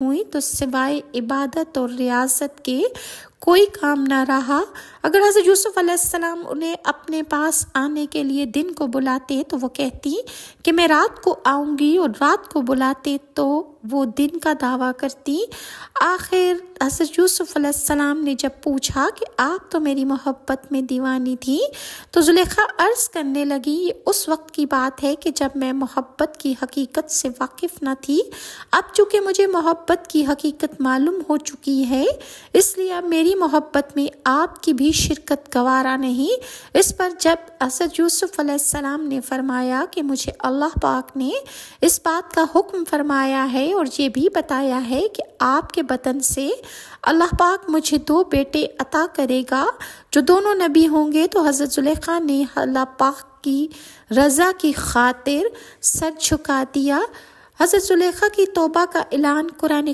ہوئی تو سوائے عبادت اور ریاضت کے کوئی کام نہ رہا۔ اگر حضرت یوسف علیہ السلام انہیں اپنے پاس آنے کے لیے دن کو بلاتے تو وہ کہتی کہ میں رات کو آؤں گی، اور رات کو بلاتے تو وہ دن کا دعویٰ کرتی۔ آخر حضرت یوسف علیہ السلام نے جب پوچھا کہ آپ تو میری محبت میں دیوانی تھی، تو زلیخا عرض کرنے لگی یہ اس وقت کی بات ہے کہ جب میں محبت کی حقیقت سے واقف نہ تھی۔ اب چونکہ مجھے محبت کی حقیقت معلوم ہو چکی ہے، اس لیے اب میری محبت میں آپ کی بھی شرکت گوارا نہیں۔ اس پر جب حضرت یوسف علیہ السلام نے فرمایا کہ مجھے اللہ پاک نے اس بات کا حکم فرمایا ہے اور یہ بھی بتایا ہے کہ آپ کے بطن سے اللہ پاک مجھے 2 بیٹے عطا کرے گا جو دونوں نبی ہوں گے، تو حضرت زلیخا نے اللہ پاک کی رضا کی خاطر سر جھکا دیا۔ حضرت زلیخا کی توبہ کا اعلان قرآن